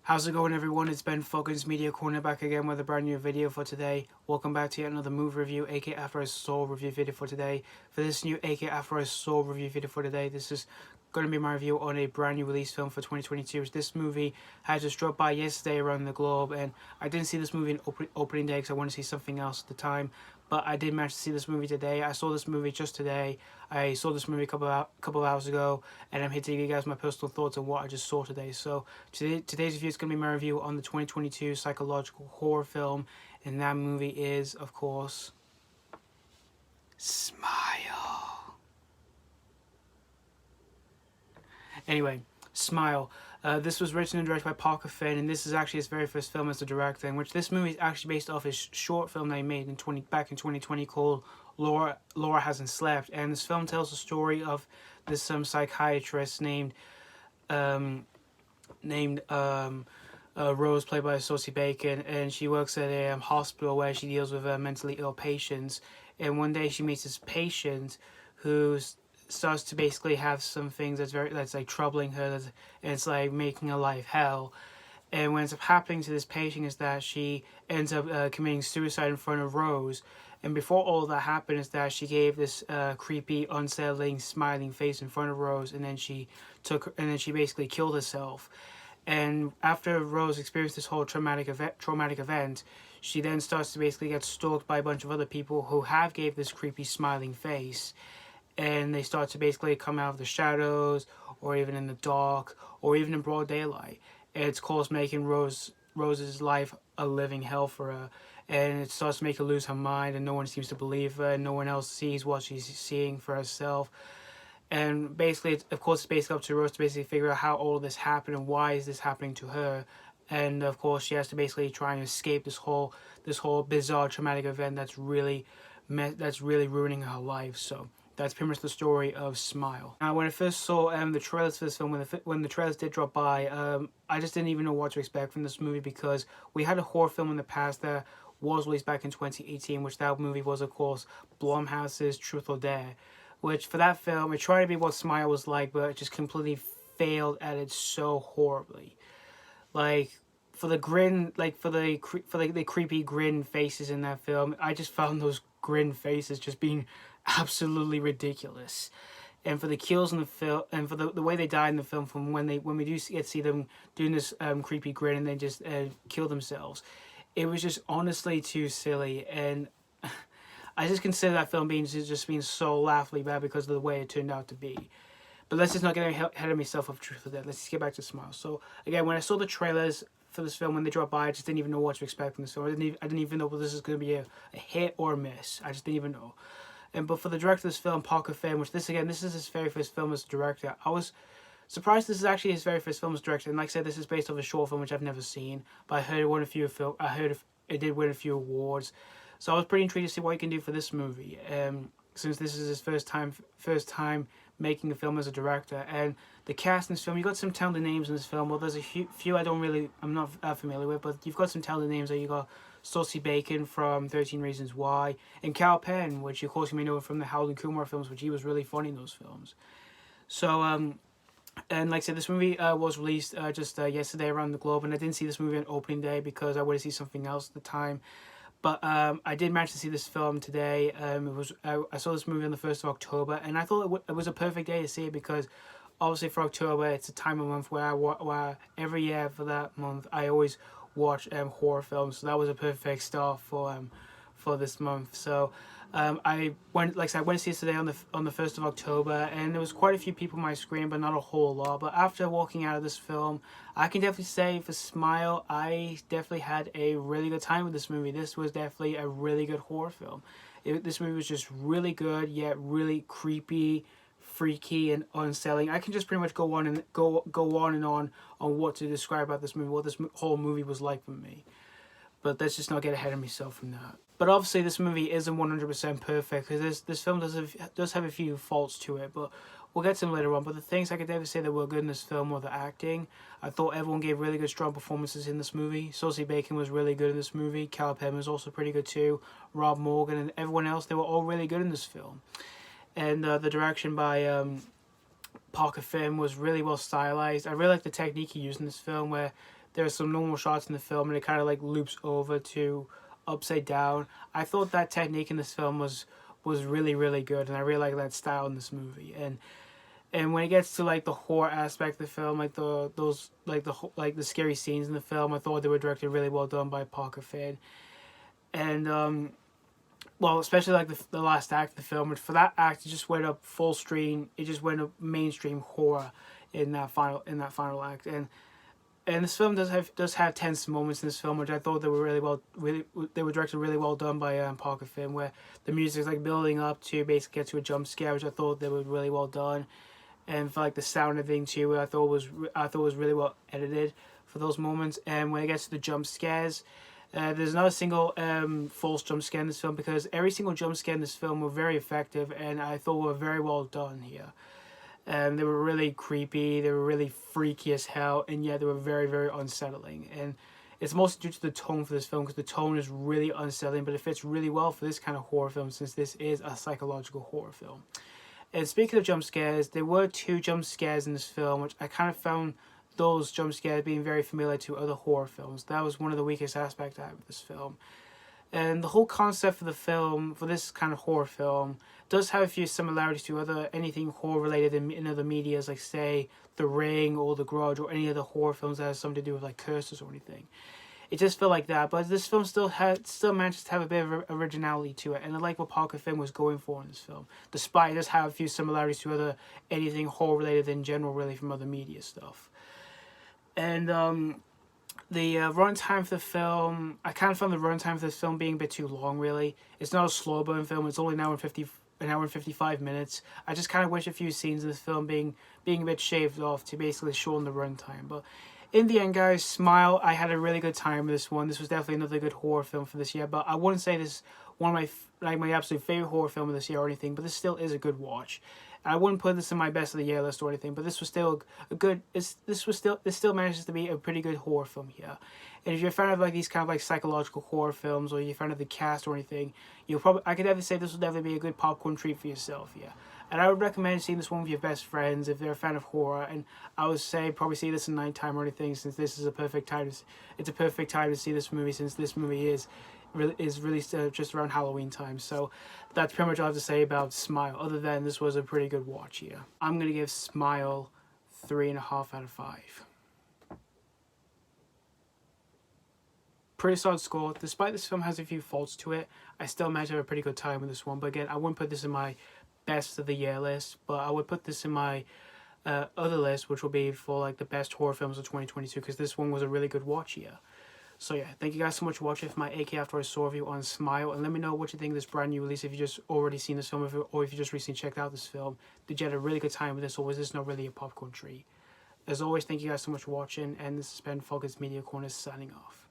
How's it going, everyone? It's Ben Foggins Media Corner back again with a brand new video for today. Welcome back to yet another movie review, aka After I Saw review video for today. For this new aka After I Saw review video for today, this is going to be my review on a brand new release film for 2022. This movie had just dropped by yesterday around the globe, and I didn't see this movie in opening day because I wanted to see something else at the time. But I did manage to see this movie today. I saw this movie just today. I saw this movie a couple of hours ago, and I'm here to give you guys my personal thoughts on what I just saw today. So today's review is going to be my review on the 2022 psychological horror film, and that movie is, of course, Smile. Anyway, Smile. This was written and directed by Parker Finn, and this is actually his very first film as a director, in which this movie is actually based off his short film that he made back in 2020 called Laura Hasn't Slept. And this film tells the story of this psychiatrist named Rose, played by Sosie Bacon, and she works at a hospital where she deals with mentally ill patients. And one day she meets this patient who starts to basically have some things that's like troubling her, and it's like making her life hell. And what ends up happening to this patient is that she ends up committing suicide in front of Rose. And before all of that happened is that she gave this creepy, unsettling, smiling face in front of Rose, and then she basically killed herself. And after Rose experienced this whole traumatic event, she then starts to basically get stalked by a bunch of other people who have gave this creepy, smiling face. And they start to basically come out of the shadows, or even in the dark, or even in broad daylight. And it's caused making Rose's life a living hell for her. And it starts to make her lose her mind, and no one seems to believe her, and no one else sees what she's seeing for herself. And basically, it's basically up to Rose to basically figure out how all of this happened and why is this happening to her. And of course, she has to basically try and escape this whole bizarre traumatic event that's really ruining her life. So that's pretty much the story of Smile. Now, when I first saw the trailers for this film, when the trailers did drop by, I just didn't even know what to expect from this movie, because we had a horror film in the past that was released back in 2018, which that movie was, of course, Blumhouse's Truth or Dare, which for that film, it tried to be what Smile was like, but it just completely failed at it so horribly. Like, for the grin, for the creepy grin faces in that film, I just found those grin faces just being absolutely ridiculous. And for the kills in the film, and for the way they die in the film, from when we do get to see them doing this creepy grin and they just kill themselves, it was just honestly too silly. And I just consider that film being so laughably bad because of the way it turned out to be. But let's just not get ahead of myself of Truth or Dare. Let's just get back to Smile. So again, when I saw the trailers for this film, when they dropped by, I just didn't even know what to expect from this film. I didn't even know whether this is going to be a hit or a miss. I just didn't even know. But for the director of this film, Parker Finn, which this is his very first film as a director, I was surprised this is actually his very first film as a director. And like I said, this is based off a short film which I've never seen, but I heard it did win a few awards. So I was pretty intrigued to see what he can do for this movie, since this is his first time making a film as a director. And the cast in this film, you got some talented names in this film. Well, there's a few I'm not familiar with, but you've got some talented names. You got Sosie Bacon from 13 Reasons Why, and Penn, which of course you may know from the Harold and Kumar films, which he was really funny in those films. So and like I said, this movie was released just yesterday around the globe, and I didn't see this movie on opening day because I wanted to see something else at the time. But I did manage to see this film today. I saw this movie on the 1st of October, and I thought it was a perfect day to see it, because obviously for October, it's a time of month where every year for that month I always watch horror films. So that was a perfect start for this month. So I went to see it today on the 1st of October, and there was quite a few people on my screen, but not a whole lot. But after walking out of this film, I can definitely say for Smile, I definitely had a really good time with this movie. This was definitely a really good horror film. This movie was just really good, yet really creepy, freaky, and unsettling. I can just pretty much go on and on what to describe about this movie, what this whole movie was like for me. But let's just not get ahead of myself from that. But obviously, this movie isn't 100% perfect, because this film does have a few faults to it, but we'll get to them later on. But the things I could definitely say that were good in this film were the acting. I thought everyone gave really good, strong performances in this movie. Sosie Bacon was really good in this movie. Penn was also pretty good too. Rob Morgan and everyone else, they were all really good in this film. And the direction by Parker Finn was really well stylized. I really like the technique he used in this film, where there are some normal shots in the film and it kind of like loops over to upside down. I thought that technique in this film was really really good, and I really like that style in this movie. And when it gets to like the horror aspect of the film, like the scary scenes in the film, I thought they were directed really well done by Parker Finn. And well, especially like the last act of the film, and for that act, it just went up full stream. It just went up mainstream horror in that final act. And this film does have tense moments in this film, which I thought they were they were directed really well done by Parker Finn, where the music is like building up to basically get to a jump scare, which I thought they were really well done. And for like the sound and everything too, I thought was really well edited for those moments. And when it gets to the jump scares, there's not a single false jump scare in this film, because every single jump scare in this film were very effective, and I thought were very well done here. They were really creepy, they were really freaky as hell, and yet they were very, very unsettling. And it's mostly due to the tone for this film, because the tone is really unsettling, but it fits really well for this kind of horror film, since this is a psychological horror film. And speaking of jump scares, there were 2 jump scares in this film, which I kind of found those jump scares being very familiar to other horror films. That was one of the weakest aspects I have of this film. And the whole concept for the film, for this kind of horror film, does have a few similarities to anything horror related in other medias, like say The Ring or The Grudge or any other horror films that has something to do with like curses or anything. It just felt like that, but this film still manages to have a bit of originality to it, and I like what Parker Finn was going for in this film, despite it does have a few similarities to anything horror related in general, really, from other media stuff. And the runtime for the film, I kind of found the runtime for this film being a bit too long, really. It's not a slow burn film, it's only an hour and 55 minutes. I just kind of wish a few scenes in this film being a bit shaved off to basically shorten the runtime. But in the end, guys, Smile, I had a really good time with this one. This was definitely another good horror film for this year, but I wouldn't say this is one of my absolute favorite horror film of this year or anything, but this still is a good watch. I wouldn't put this in my best of the year list or anything, but this was still a good. This still manages to be a pretty good horror film here. And if you're a fan of like these kind of like psychological horror films, or you're a fan of the cast or anything, I could definitely say this will definitely be a good popcorn treat for yourself. Yeah. And I would recommend seeing this one with your best friends if they're a fan of horror. And I would say probably see this at nighttime or anything, since this is a perfect time. It's a perfect time to see this movie, since this movie is released just around Halloween time. So that's pretty much all I have to say about Smile. Other than this was a pretty good watch here. I'm gonna give Smile 3.5 out of 5. Pretty solid score. Despite this film has a few faults to it, I still managed to have a pretty good time with this one. But again, I wouldn't put this in my best of the year list, but I would put this in my other list, which will be for like the best horror films of 2022, because this one was a really good watch here. So yeah, thank you guys so much for watching my AK After I Saw review on Smile, and let me know what you think of this brand new release, if you just already seen this film, or if you just recently checked out this film. Did you have a really good time with this, or was this not really a popcorn treat? As always, thank you guys so much for watching, and this has been Focus Media Corner signing off.